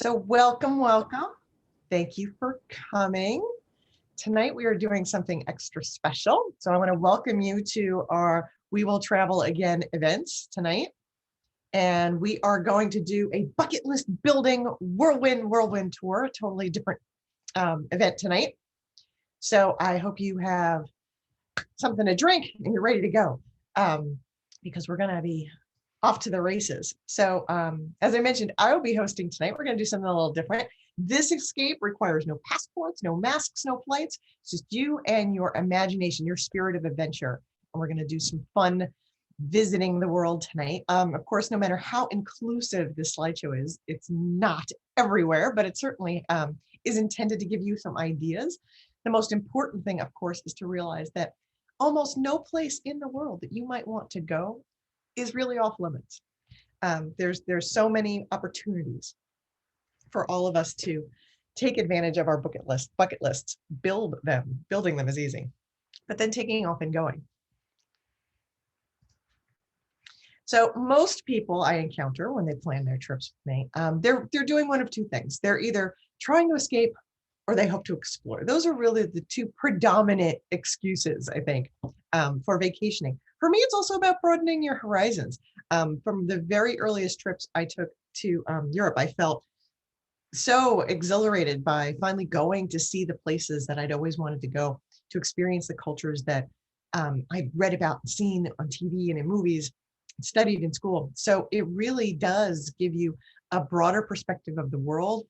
So welcome, welcome. Thank you for coming. Tonight we are doing something extra special. So I want to welcome you to our We Will Travel Again events tonight. And we are going to do a bucket list building whirlwind tour, a totally different event tonight. So I hope you have something to drink and you're ready to go because we're going to be off to the races. So as I mentioned, I will be hosting tonight. We're going to do something a little different. This escape requires no passports, no masks, no flights. It's just you and your imagination, your spirit of adventure. And we're going to do some fun visiting the world tonight. Of course, no matter how inclusive this slideshow is, it's not everywhere, but it certainly is intended to give you some ideas. The most important thing, of course, is to realize that almost no place in the world that you might want to go is really off limits. There's so many opportunities for all of us to take advantage of our bucket lists, build them. Building them is easy, but then taking off and going. So most people I encounter when they plan their trips with me, they're doing one of two things. They're either trying to escape or they hope to explore. Those are really the two predominant excuses, I think, for vacationing. For me, it's also about broadening your horizons. From the very earliest trips I took to Europe, I felt so exhilarated by finally going to see the places that I'd always wanted to go, to experience the cultures that I'd read about and seen on TV and in movies, studied in school. So it really does give you a broader perspective of the world,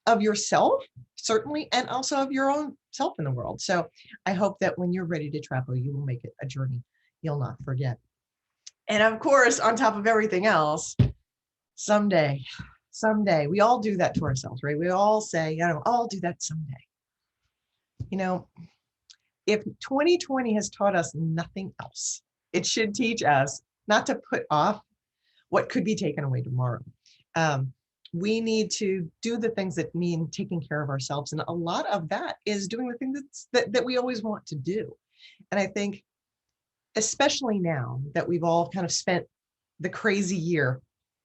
of yourself, certainly, and also of your own self in the world. So I hope that when you're ready to travel, you will make it a journey you'll not forget. And of course, on top of everything else, someday, we all do that to ourselves, right? We all say, I'll do that someday. If 2020 has taught us nothing else, it should teach us not to put off what could be taken away tomorrow. We need to do the things that mean taking care of ourselves. And a lot of that is doing the things that we always want to do. And I think, especially now that we've all kind of spent the crazy year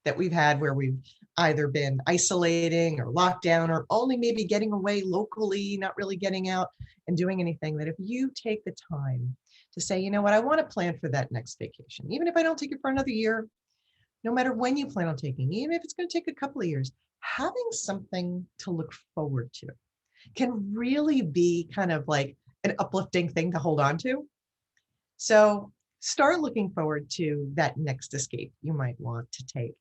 that we've had where we've either been isolating or locked down or only maybe getting away locally, not really getting out and doing anything, that if you take the time to say, you know what, I want to plan for that next vacation, even if I don't take it for another year, no matter when you plan on taking, even if it's going to take a couple of years, having something to look forward to can really be kind of like an uplifting thing to hold on to. So start looking forward to that next escape you might want to take.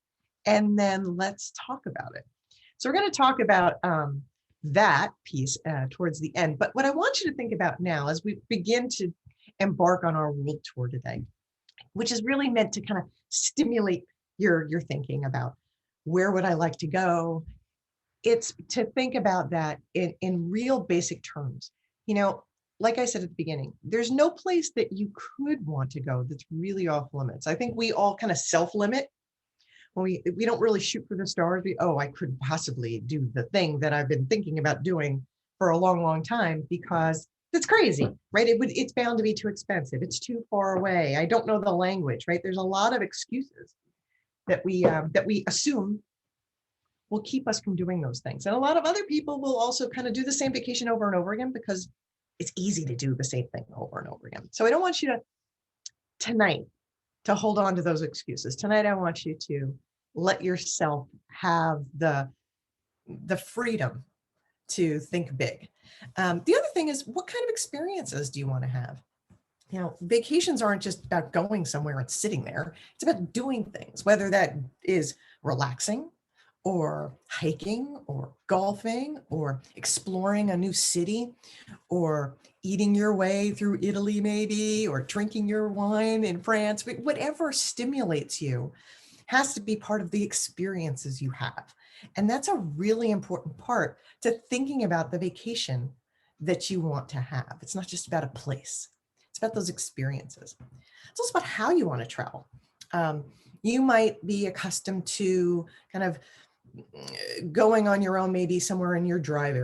And then let's talk about it. So we're going to talk about that piece towards the end. But what I want you to think about now as we begin to embark on our world tour today, which is really meant to kind of stimulate your thinking about where would I like to go. It's to think about that in real basic terms. Like I said at the beginning, there's no place that you could want to go that's really off limits. I think we all kind of self-limit when we don't really shoot for the stars. I could possibly do the thing that I've been thinking about doing for a long time because it's crazy, right? It's bound to be too expensive. It's too far away. I don't know the language, right? There's a lot of excuses that we assume will keep us from doing those things. And a lot of other people will also kind of do the same vacation over and over again because it's easy to do the same thing over and over again. So I don't want you tonight to hold on to those excuses. Tonight, I want you to let yourself have the freedom to think big. The other thing is, what kind of experiences do you want to have? Vacations aren't just about going somewhere and sitting there. It's about doing things, whether that is relaxing or hiking or golfing or exploring a new city or eating your way through Italy maybe, or drinking your wine in France. But whatever stimulates you has to be part of the experiences you have. And that's a really important part to thinking about the vacation that you want to have. It's not just about a place. It's about those experiences. It's also about how you want to travel. You might be accustomed to kind of going on your own, maybe somewhere in your drive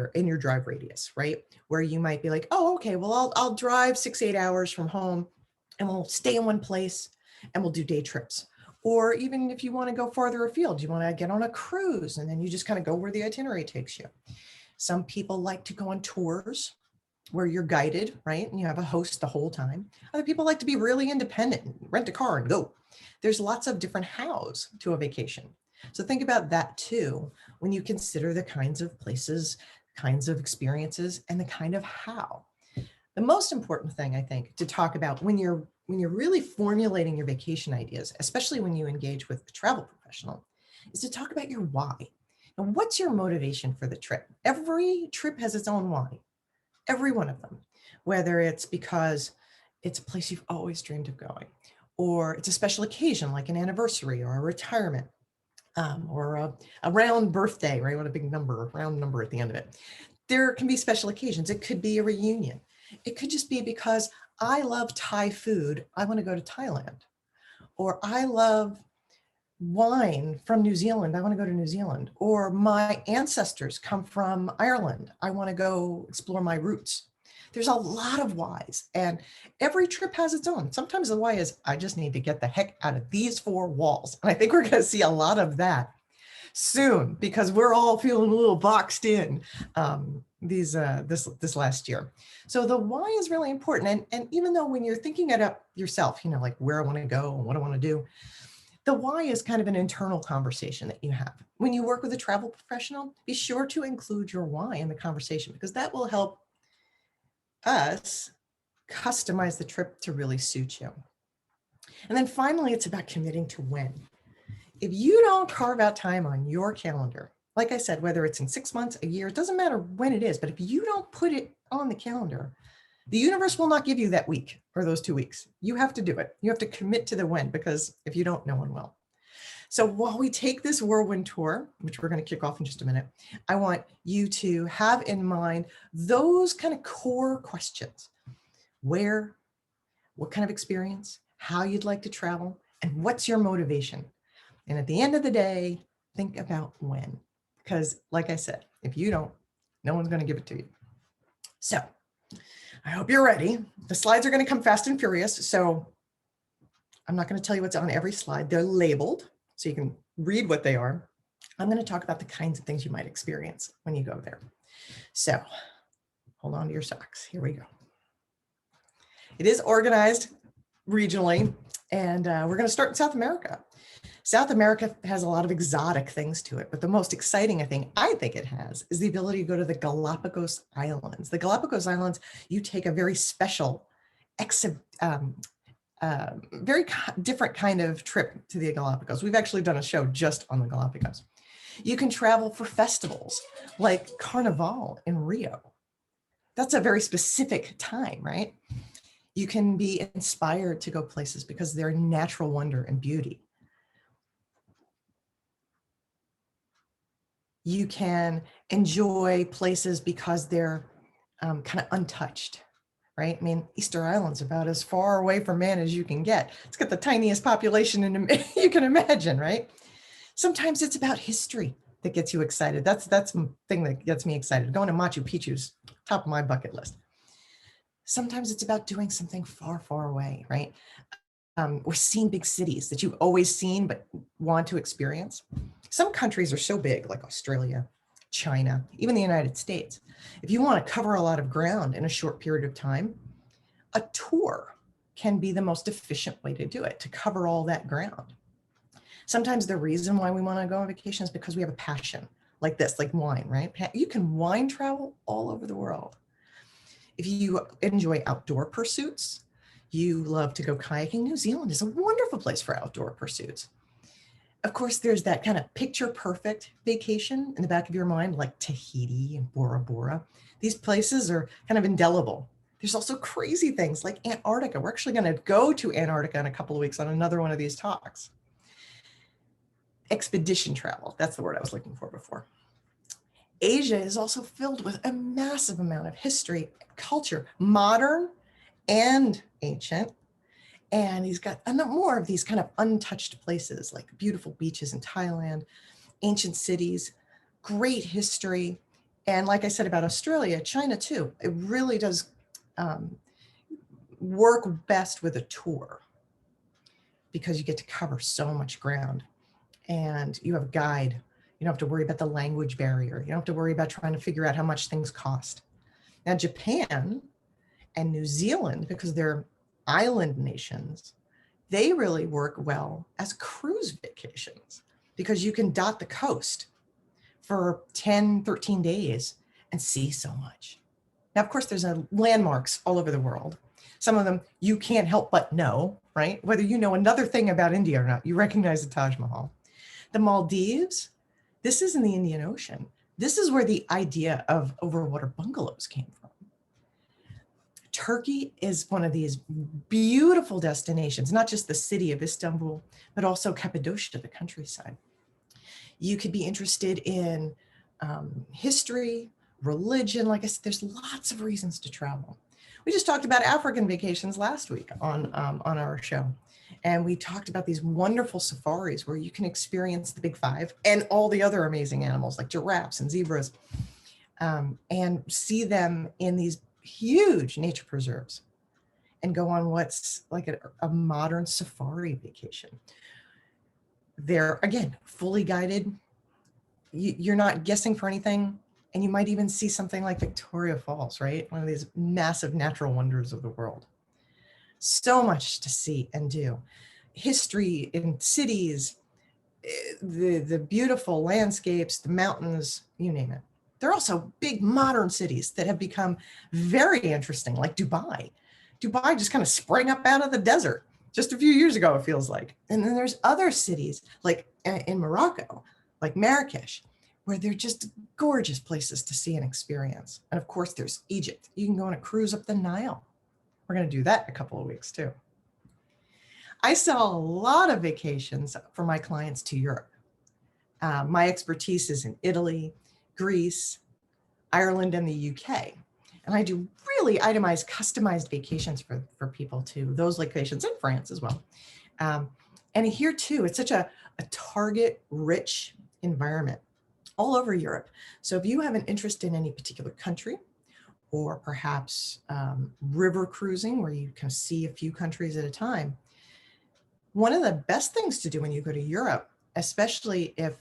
radius, right? Where you might be like, oh, okay, well, I'll drive 6-8 hours from home and we'll stay in one place and we'll do day trips. Or even if you want to go farther afield, you want to get on a cruise and then you just kind of go where the itinerary takes you. Some people like to go on tours where you're guided, right? And you have a host the whole time. Other people like to be really independent, rent a car and go. There's lots of different hows to a vacation. So think about that too, when you consider the kinds of places, kinds of experiences, and the kind of how. The most important thing, I think, to talk about when you're really formulating your vacation ideas, especially when you engage with a travel professional, is to talk about your why. And what's your motivation for the trip? Every trip has its own why, every one of them, whether it's because it's a place you've always dreamed of going, or it's a special occasion like an anniversary or a retirement, or a round birthday, right? What a big number, round number at the end of it. There can be special occasions. It could be a reunion. It could just be because I love Thai food. I want to go to Thailand. Or I love wine from New Zealand. I want to go to New Zealand. Or my ancestors come from Ireland. I want to go explore my roots. There's a lot of whys, and every trip has its own. Sometimes the why is, I just need to get the heck out of these four walls. And I think we're going to see a lot of that soon because we're all feeling a little boxed in this last year. So the why is really important. And even though when you're thinking it up yourself, like where I want to go and what I want to do, the why is kind of an internal conversation that you have. When you work with a travel professional, be sure to include your why in the conversation because that will help us customize the trip to really suit you. And then finally, it's about committing to when. If you don't carve out time on your calendar, like I said, whether it's in 6 months, a year, it doesn't matter when it is, but if you don't put it on the calendar, the universe will not give you that week or those 2 weeks. You have to do it. You have to commit to the when, because if you don't, no one will. So while we take this whirlwind tour, which we're going to kick off in just a minute, I want you to have in mind those kind of core questions. Where, what kind of experience, how you'd like to travel, and what's your motivation? And at the end of the day, think about when, because like I said, if you don't, no one's going to give it to you. So I hope you're ready. The slides are going to come fast and furious. So I'm not going to tell you what's on every slide. They're labeled so you can read what they are. I'm going to talk about the kinds of things you might experience when you go there. So hold on to your socks. Here we go. It is organized regionally, and we're going to start in South America. South America has a lot of exotic things to it, but the most exciting thing I think it has is the ability to go to the Galapagos Islands. The Galapagos Islands, you take a very special, very different kind of trip to the Galapagos. We've actually done a show just on the Galapagos. You can travel for festivals like Carnival in Rio. That's a very specific time, right? You can be inspired to go places because they're natural wonder and beauty. You can enjoy places because they're kind of untouched, right? I mean, Easter Island's about as far away from man as you can get. It's got the tiniest population you can imagine, right? Sometimes it's about history that gets you excited. That's the thing that gets me excited. Going to Machu Picchu's top of my bucket list. Sometimes it's about doing something far, far away, right? Or seeing big cities that you've always seen but want to experience. Some countries are so big, like Australia, China, even the United States. If you want to cover a lot of ground in a short period of time, a tour can be the most efficient way to do it, to cover all that ground. Sometimes the reason why we want to go on vacation is because we have a passion like this, like wine, right? You can wine travel all over the world. If you enjoy outdoor pursuits, you love to go kayaking, New Zealand is a wonderful place for outdoor pursuits. Of course, there's that kind of picture perfect vacation in the back of your mind, like Tahiti and Bora Bora. These places are kind of indelible. There's also crazy things like Antarctica. We're actually going to go to Antarctica in a couple of weeks on another one of these talks. Expedition travel, that's the word I was looking for before. Asia is also filled with a massive amount of history, culture, modern and ancient. And he's got more of these kind of untouched places like beautiful beaches in Thailand, ancient cities, great history. And like I said about Australia, China too, it really does work best with a tour. because you get to cover so much ground, and you have a guide. You don't have to worry about the language barrier. You don't have to worry about trying to figure out how much things cost. Now, Japan and New Zealand, because they're island nations, they really work well as cruise vacations because you can dot the coast for 10, 13 days and see so much. Now, of course, there's landmarks all over the world. Some of them you can't help but know, right? Whether you know another thing about India or not, you recognize the Taj Mahal. The Maldives, this is in the Indian Ocean. This is where the idea of overwater bungalows came from. Turkey is one of these beautiful destinations, not just the city of Istanbul, but also Cappadocia, the countryside. You could be interested in history, religion. Like I said, there's lots of reasons to travel. We just talked about African vacations last week on our show. And we talked about these wonderful safaris where you can experience the big five and all the other amazing animals like giraffes and zebras, and see them in these huge nature preserves and go on what's like a modern safari vacation. They're, again, fully guided. You're not guessing for anything. And you might even see something like Victoria Falls, right? One of these massive natural wonders of the world. So much to see and do. History in cities, the beautiful landscapes, the mountains, you name it. There are also big modern cities that have become very interesting, like Dubai. Dubai just kind of sprang up out of the desert just a few years ago, it feels like. And then there's other cities like in Morocco, like Marrakesh, where they're just gorgeous places to see and experience. And of course, there's Egypt. You can go on a cruise up the Nile. We're going to do that in a couple of weeks too. I sell a lot of vacations for my clients to Europe. My expertise is in Italy, Greece, Ireland, and the UK. And I do really itemized, customized vacations for people to those locations, in France as well. And here too, it's such a target-rich environment all over Europe. So if you have an interest in any particular country, or perhaps river cruising where you can see a few countries at a time, one of the best things to do when you go to Europe, especially if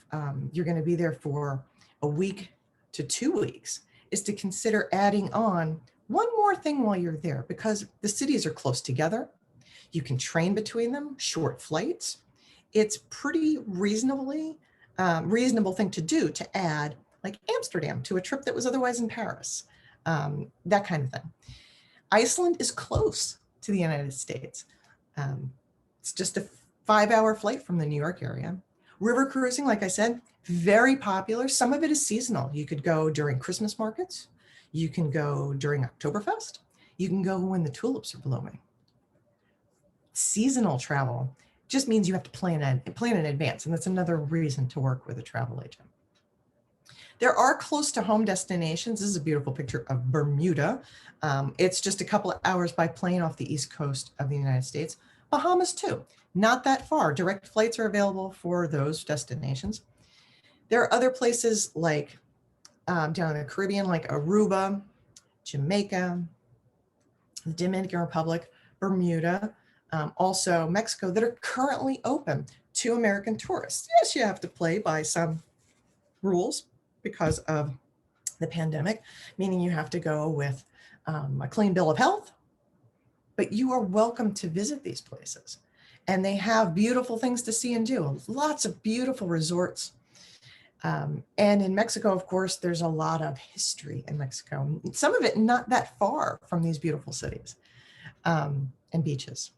you're going to be there for a week to 2 weeks, is to consider adding on one more thing while you're there, because the cities are close together. You can train between them, short flights. It's pretty reasonable thing to do, to add like Amsterdam to a trip that was otherwise in Paris, that kind of thing. Iceland is close to the United States. It's just a 5-hour flight from the New York area. River cruising, like I said, very popular. Some of it is seasonal. You could go during Christmas markets. You can go during Oktoberfest. You can go when the tulips are blooming. Seasonal travel just means you have to plan in advance. And that's another reason to work with a travel agent. There are close to home destinations. This is a beautiful picture of Bermuda. It's just a couple of hours by plane off the East Coast of the United States. Bahamas too, not that far. Direct flights are available for those destinations. There are other places like down in the Caribbean, like Aruba, Jamaica, the Dominican Republic, Bermuda, also Mexico, that are currently open to American tourists. Yes, you have to play by some rules because of the pandemic, meaning you have to go with a clean bill of health, but you are welcome to visit these places. And they have beautiful things to see and do, lots of beautiful resorts. And in Mexico, of course, there's a lot of history in Mexico, some of it not that far from these beautiful cities and beaches.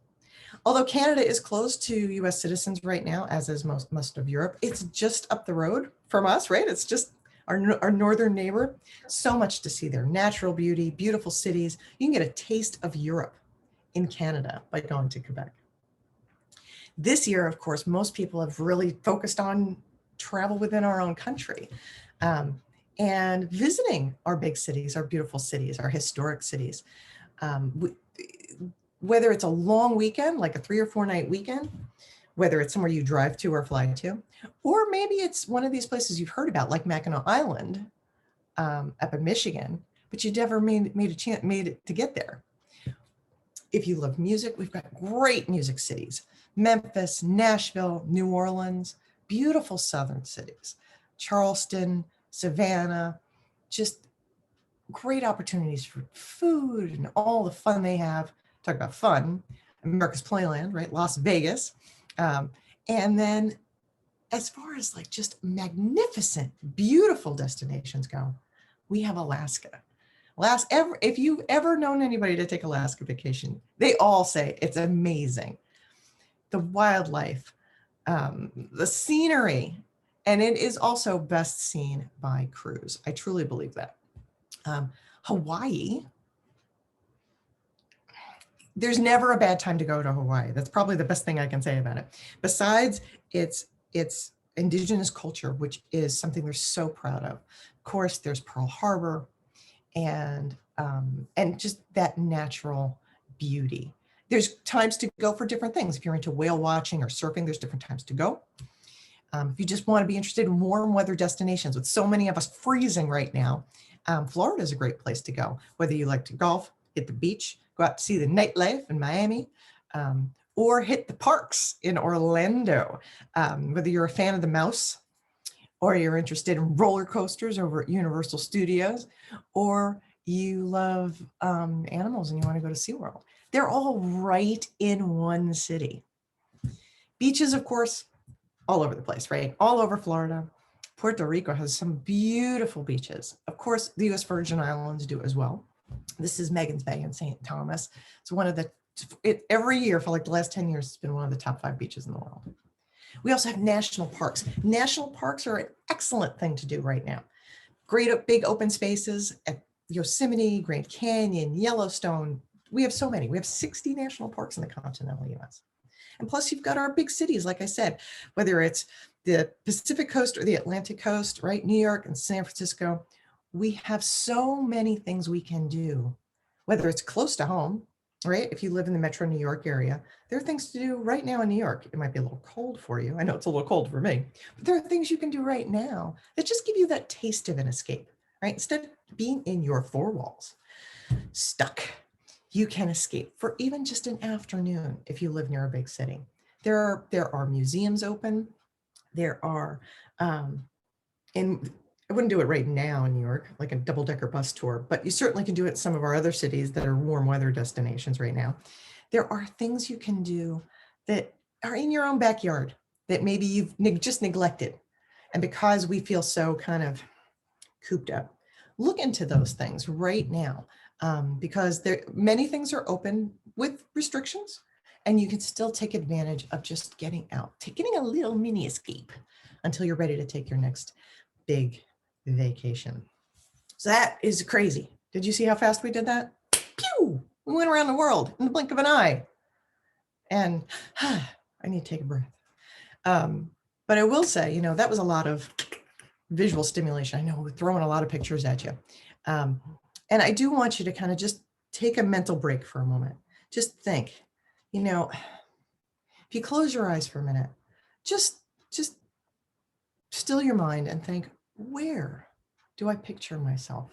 Although Canada is closed to US citizens right now, as is most of Europe, it's just up the road from us, right? It's just our northern neighbor. So much to see there. Natural beauty, beautiful cities. You can get a taste of Europe in Canada by going to Quebec. This year, of course, most people have really focused on travel within our own country and visiting our big cities, our beautiful cities, our historic cities. Whether it's a long weekend, like a 3 or 4 night weekend, whether it's somewhere you drive to or fly to, or maybe it's one of these places you've heard about, like Mackinac Island up in Michigan, but you never made it to get there. If you love music, we've got great music cities. Memphis, Nashville, New Orleans, beautiful southern cities. Charleston, Savannah, just great opportunities for food and all the fun they have. Talk about fun, America's Playland, right? Las Vegas. And then as far as like just magnificent, beautiful destinations go, we have Alaska. If you've ever known anybody to take Alaska vacation, they all say it's amazing. The wildlife, the scenery, and it is also best seen by cruise. I truly believe that. Hawaii, there's never a bad time to go to Hawaii. That's probably the best thing I can say about it. Besides its indigenous culture, which is something they're so proud of. Of course, there's Pearl Harbor and just that natural beauty. There's times to go for different things. If you're into whale watching or surfing, there's different times to go. If you just want to be interested in warm weather destinations, with so many of us freezing right now, Florida is a great place to go. Whether you like to golf, hit the beach, go out to see the nightlife in Miami, or hit the parks in Orlando. Whether you're a fan of the mouse, or you're interested in roller coasters over at Universal Studios, or you love animals and you want to go to SeaWorld. They're all right in one city. Beaches, of course, all over the place, right? All over Florida. Puerto Rico has some beautiful beaches. Of course, the US Virgin Islands do as well. This is Megan's Bay in St. Thomas. It's one of the, every year for like the last 10 years, it's been one of the top 5 beaches in the world. We also have national parks. National parks are an excellent thing to do right now. Great big open spaces at Yosemite, Grand Canyon, Yellowstone. We have so many. We have 60 national parks in the continental US. And plus you've got our big cities, like I said, whether it's the Pacific coast or the Atlantic coast, right? New York and San Francisco. We have so many things we can do, whether it's close to home, right? If you live in the Metro New York area, there are things to do right now in New York. It might be a little cold for you. I know it's a little cold for me, but there are things you can do right now that just give you that taste of an escape, right? Instead of being in your 4 walls, stuck, you can escape for even just an afternoon if you live near a big city. There are museums open. There are, and I wouldn't do it right now in New York, like a double-decker bus tour, but you certainly can do it in some of our other cities that are warm weather destinations right now. There are things you can do that are in your own backyard that maybe you've just neglected. And because we feel so kind of cooped up, look into those things right now, because many things are open with restrictions, and you can still take advantage of just getting out, getting a little mini escape until you're ready to take your next big vacation. So that is crazy. Did you see how fast we did that? Pew! We went around the world in the blink of an eye. And I need to take a breath. But I will say, that was a lot of visual stimulation. I know we're throwing a lot of pictures at you. And I do want you to kind of just take a mental break for a moment. Just think, if you close your eyes for a minute, just still your mind and think, where do I picture myself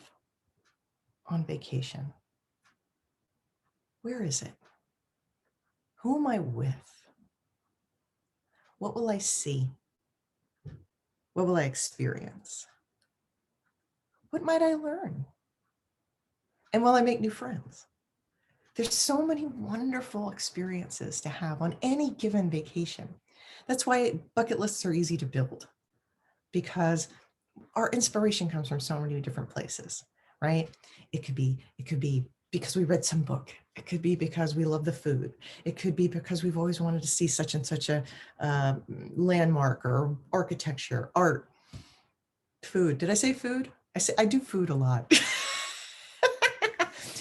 on vacation? Where is it? Who am I with? What will I see? What will I experience? What might I learn? And will I make new friends? There's so many wonderful experiences to have on any given vacation. That's why bucket lists are easy to build, because our inspiration comes from so many different places, right? It could be because we read some book. It could be because we love the food. It could be because we've always wanted to see such and such a landmark, or architecture, art, food. Did I say food? I do food a lot.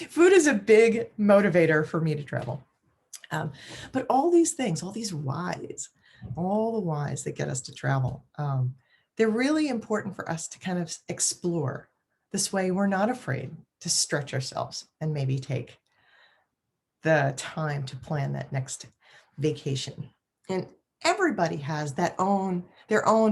Food is a big motivator for me to travel. But all these things, all the whys that get us to travel, they're really important for us to kind of explore. This way, we're not afraid to stretch ourselves and maybe take the time to plan that next vacation. And everybody has their own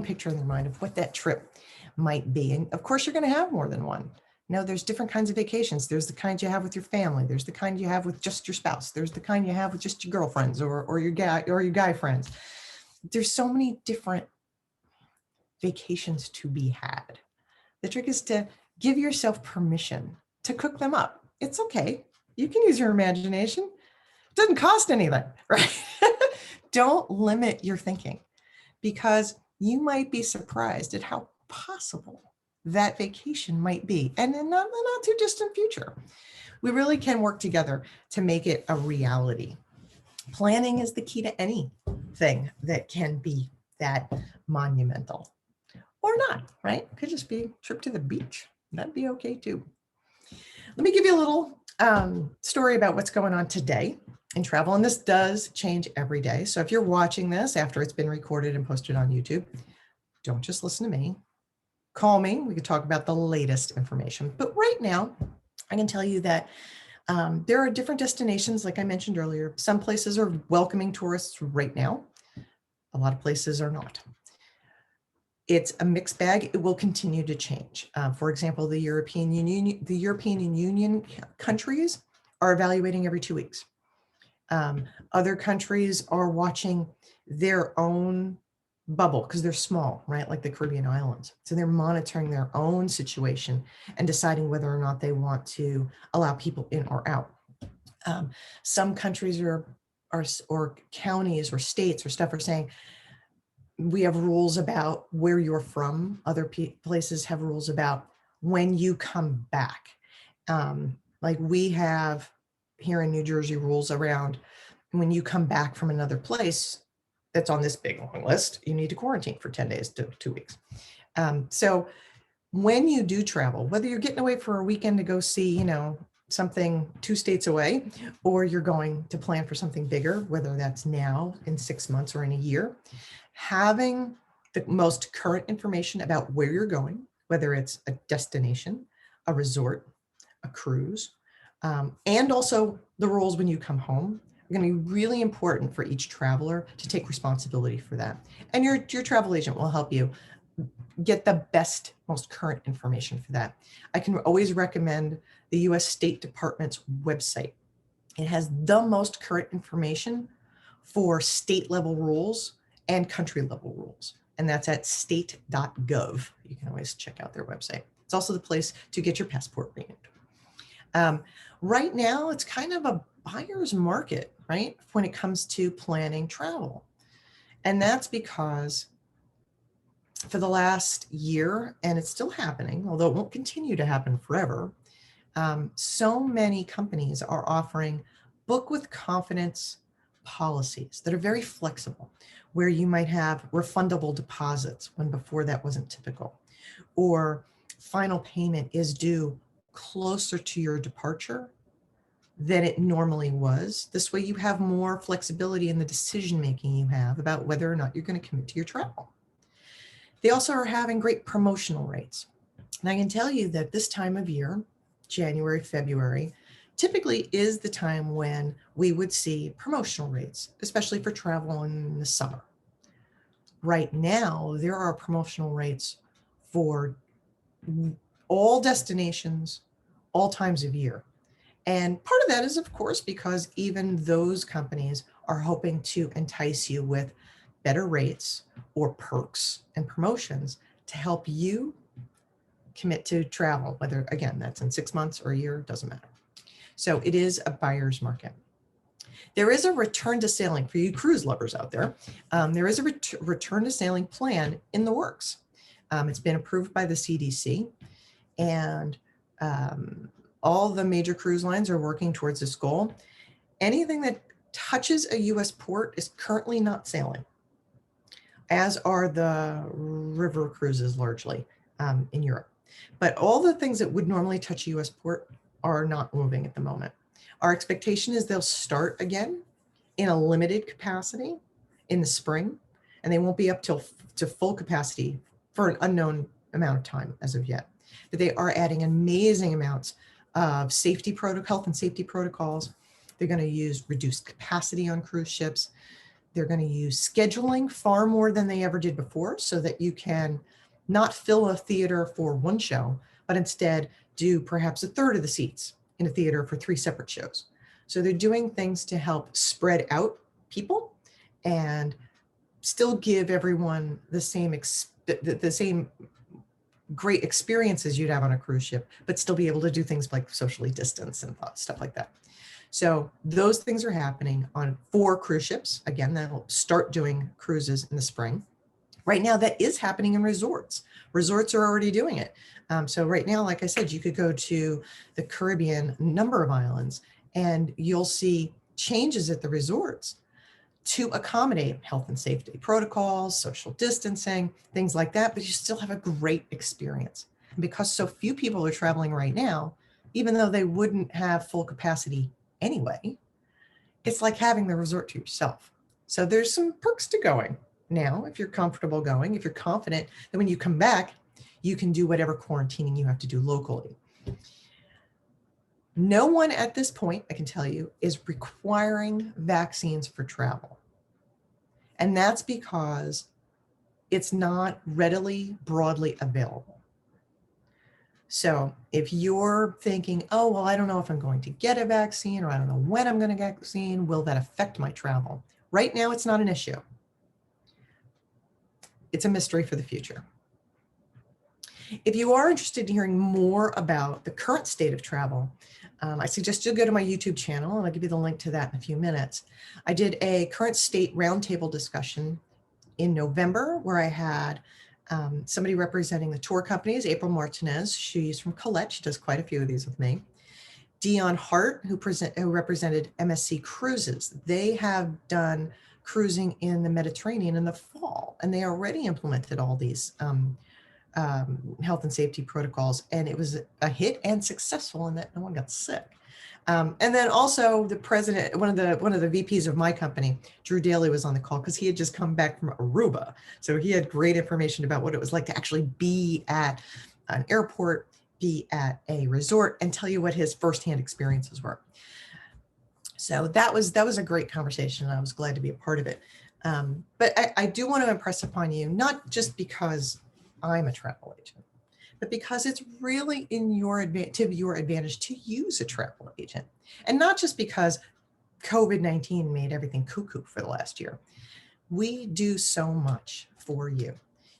picture in their mind of what that trip might be. And of course, you're going to have more than one. No, there's different kinds of vacations. There's the kind you have with your family. There's the kind you have with just your spouse. There's the kind you have with just your girlfriends or your guy friends. There's so many different vacations to be had. The trick is to give yourself permission to cook them up. It's okay. You can use your imagination. It doesn't cost anything, right? Don't limit your thinking, because you might be surprised at how possible that vacation might be, and in not too distant future. We really can work together to make it a reality. Planning is the key to anything that can be that monumental, or not, right? It could just be a trip to the beach. That'd be okay too. Let me give you a little story about what's going on today in travel. And this does change every day. So if you're watching this after it's been recorded and posted on YouTube, don't just listen to me. Call me. We could talk about the latest information. But right now, I can tell you that there are different destinations, like I mentioned earlier. Some places are welcoming tourists right now. A lot of places are not. It's a mixed bag. It will continue to change. For example, the European Union countries are evaluating every 2 weeks. Other countries are watching their own bubble because they're small, right? Like the Caribbean islands. So they're monitoring their own situation and deciding whether or not they want to allow people in or out. Some countries or counties or states or stuff are saying, we have rules about where you're from. Other places have rules about when you come back. Like we have here in New Jersey rules around when you come back from another place that's on this big long list, you need to quarantine for 10 days to 2 weeks. So when you do travel, whether you're getting away for a weekend to go see, something 2 states away, or you're going to plan for something bigger, whether that's now in 6 months or in a year, having the most current information about where you're going, whether it's a destination, a resort, a cruise, and also the rules when you come home are going to be really important for each traveler to take responsibility for that. And your travel agent will help you get the best, most current information for that. I can always recommend the US State Department's website. It has the most current information for state level rules and country level rules. And that's at state.gov. You can always check out their website. It's also the place to get your passport renewed. Right now, it's kind of a buyer's market, right? When it comes to planning travel. And that's because for the last year, and it's still happening, although it won't continue to happen forever, so many companies are offering book with confidence policies that are very flexible, where you might have refundable deposits when before that wasn't typical, or final payment is due closer to your departure than it normally was. This way you have more flexibility in the decision making you have about whether or not you're going to commit to your travel. They also are having great promotional rates. And I can tell you that this time of year, January, February, typically is the time when we would see promotional rates, especially for travel in the summer. Right now, there are promotional rates for all destinations, all times of year. And part of that is, of course, because even those companies are hoping to entice you with better rates or perks and promotions to help you commit to travel, whether, again, that's in 6 months or a year, doesn't matter. So it is a buyer's market. There is a return to sailing for you cruise lovers out there. There is a return to sailing plan in the works. It's been approved by the CDC, and all the major cruise lines are working towards this goal. Anything that touches a US port is currently not sailing, as are the river cruises largely in Europe. But all the things that would normally touch a US port are not moving at the moment. Our expectation is they'll start again in a limited capacity in the spring, and they won't be up to full capacity for an unknown amount of time as of yet. But they are adding amazing amounts of health and safety protocols. They're going to use reduced capacity on cruise ships. They're going to use scheduling far more than they ever did before, so that you can not fill a theater for one show, but instead do perhaps a third of the seats in a theater for 3 separate shows. So they're doing things to help spread out people and still give everyone the same great experiences you'd have on a cruise ship, but still be able to do things like socially distance and stuff like that. So those things are happening on 4 cruise ships. Again, that'll start doing cruises in the spring. Right now, that is happening in resorts. Resorts are already doing it. So right now, like I said, you could go to the Caribbean, number of islands, and you'll see changes at the resorts to accommodate health and safety protocols, social distancing, things like that, but you still have a great experience. And because so few people are traveling right now, even though they wouldn't have full capacity anyway, it's like having the resort to yourself. So there's some perks to going now, if you're comfortable going, if you're confident that when you come back, you can do whatever quarantining you have to do locally. No one at this point, I can tell you, is requiring vaccines for travel. And that's because it's not readily, broadly available. So if you're thinking, oh, well, I don't know if I'm going to get a vaccine, or I don't know when I'm going to get a vaccine, will that affect my travel? Right now, it's not an issue. It's a mystery for the future. If you are interested in hearing more about the current state of travel, I suggest you go to my YouTube channel, and I'll give you the link to that in a few minutes. I did a current state roundtable discussion in November where I had somebody representing the tour companies, April Martinez. She's from Colette. She does quite a few of these with me. Dion Hart, who represented MSC Cruises. They have done cruising in the Mediterranean in the fall, and they already implemented all these health and safety protocols, and it was a hit and successful in that no one got sick. And then also the president, one of the VPs of my company, Drew Daly, was on the call because he had just come back from Aruba. So he had great information about what it was like to actually be at an airport, be at a resort, and tell you what his firsthand experiences were. So that was a great conversation, and I was glad to be a part of it. But I do want to impress upon you, not just because I'm a travel agent, but because it's really to your advantage to use a travel agent. And not just because COVID-19 made everything cuckoo for the last year. We do so much for you.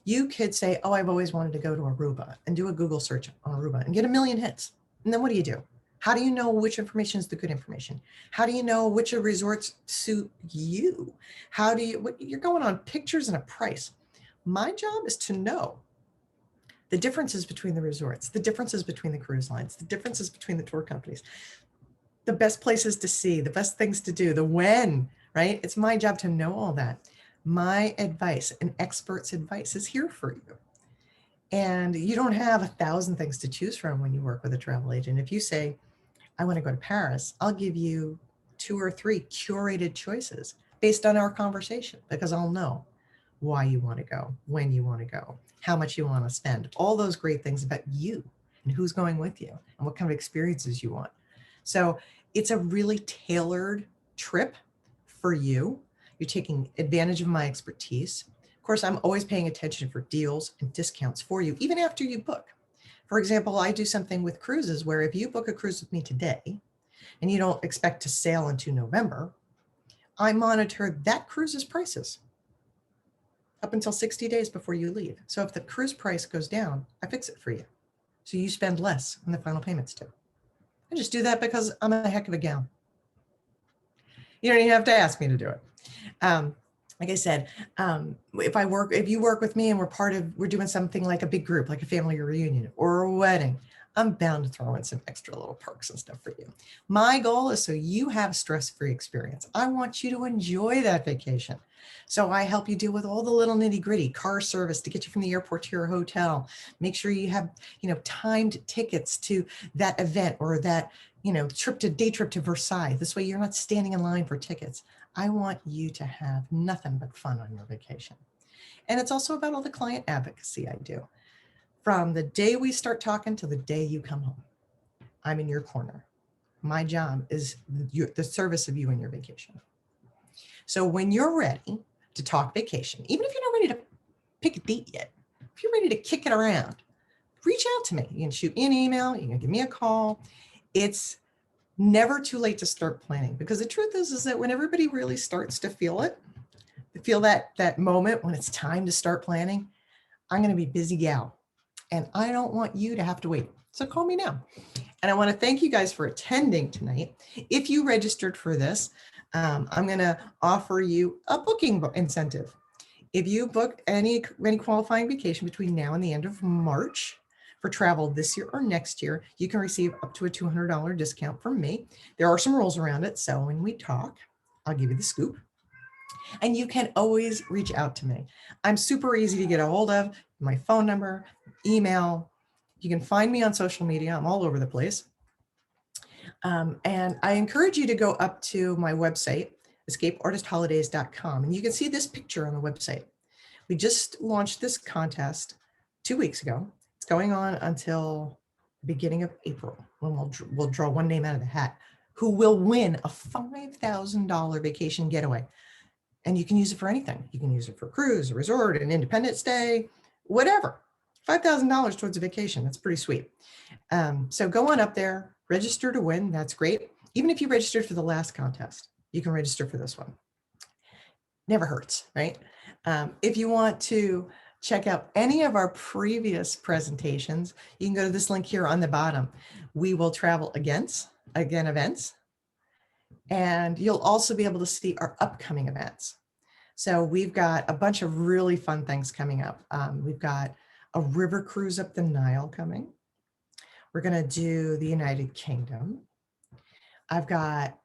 You could say, oh, I've always wanted to go to Aruba, and do a Google search on Aruba and get 1 million hits. And then what do? How do you know which information is the good information? How do you know which resorts suit you? You're going on pictures and a price. My job is to know the differences between the resorts, the differences between the cruise lines, the differences between the tour companies, the best places to see, the best things to do, the when, right? It's my job to know all that. My advice, an expert's advice, is here for you. And you don't have 1,000 things to choose from when you work with a travel agent. If you say, I want to go to Paris, I'll give you 2 or 3 curated choices based on our conversation, because I'll know why you want to go, when you want to go, how much you want to spend, all those great things about you and who's going with you and what kind of experiences you want. So it's a really tailored trip for you. You're taking advantage of my expertise. Of course, I'm always paying attention for deals and discounts for you, even after you book. For example, I do something with cruises where if you book a cruise with me today and you don't expect to sail into November, I monitor that cruise's prices up until 60 days before you leave. So if the cruise price goes down, I fix it for you. So you spend less on the final payments too. I just do that because I'm a heck of a gal. You don't even have to ask me to do it. Like I said, if you work with me and we're doing something like a big group, like a family reunion or a wedding, I'm bound to throw in some extra little perks and stuff for you. My goal is so you have a stress-free experience. I want you to enjoy that vacation. So I help you deal with all the little nitty-gritty, car service to get you from the airport to your hotel. Make sure you have, timed tickets to that event or that, day trip to Versailles. This way you're not standing in line for tickets. I want you to have nothing but fun on your vacation. And it's also about all the client advocacy I do. From the day we start talking to the day you come home, I'm in your corner. My job is the service of you and your vacation. So when you're ready to talk vacation, even if you're not ready to pick a date yet, if you're ready to kick it around, reach out to me. You can shoot me an email, you can give me a call. It's never too late to start planning, because the truth is that when everybody really starts to feel it, feel that moment when it's time to start planning, I'm going to be busy gal, and I don't want you to have to wait. So call me now. And I want to thank you guys for attending tonight. If you registered for this, I'm going to offer you a booking incentive. If you book any qualifying vacation between now and the end of March for travel this year or next year, you can receive up to a $200 discount from me. There are some rules around it, so when we talk, I'll give you the scoop. And you can always reach out to me. I'm super easy to get a hold of. My phone number, email. You can find me on social media. I'm all over the place. And I encourage you to go up to my website, escapeartistholidays.com, and you can see this picture on the website. We just launched this contest 2 weeks ago. It's going on until the beginning of April, when we'll draw one name out of the hat who will win a $5,000 vacation getaway. And you can use it for anything. You can use it for a cruise, a resort, an Independence Day, whatever. $5,000 towards a vacation. That's pretty sweet. So go on up there, register to win. That's great. Even if you registered for the last contest, you can register for this one. Never hurts, right? If you want to check out any of our previous presentations, you can go to this link here on the bottom. We will travel again events. And you'll also be able to see our upcoming events. So we've got a bunch of really fun things coming up. We've got a river cruise up the Nile coming. We're going to do the United Kingdom. I've got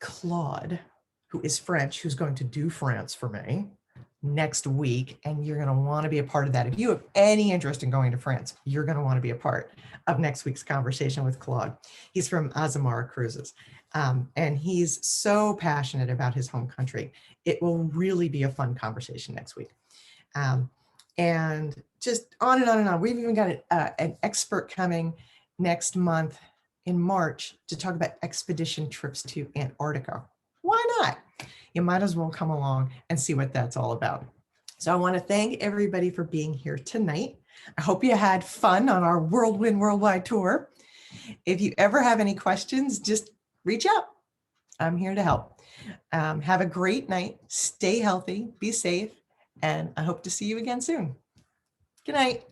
Claude, who is French, who's going to do France for me next week. And you're going to want to be a part of that. If you have any interest in going to France, you're going to want to be a part of next week's conversation with Claude. He's from Azamara Cruises. And he's so passionate about his home country. It will really be a fun conversation next week. And just on and on and on. We've even got an expert coming next month in March to talk about expedition trips to Antarctica. Why not? You might as well come along and see what that's all about. So I want to thank everybody for being here tonight. I hope you had fun on our Whirlwind Worldwide Tour. If you ever have any questions, just reach out. I'm here to help. Have a great night. Stay healthy, be safe, and I hope to see you again soon. Good night.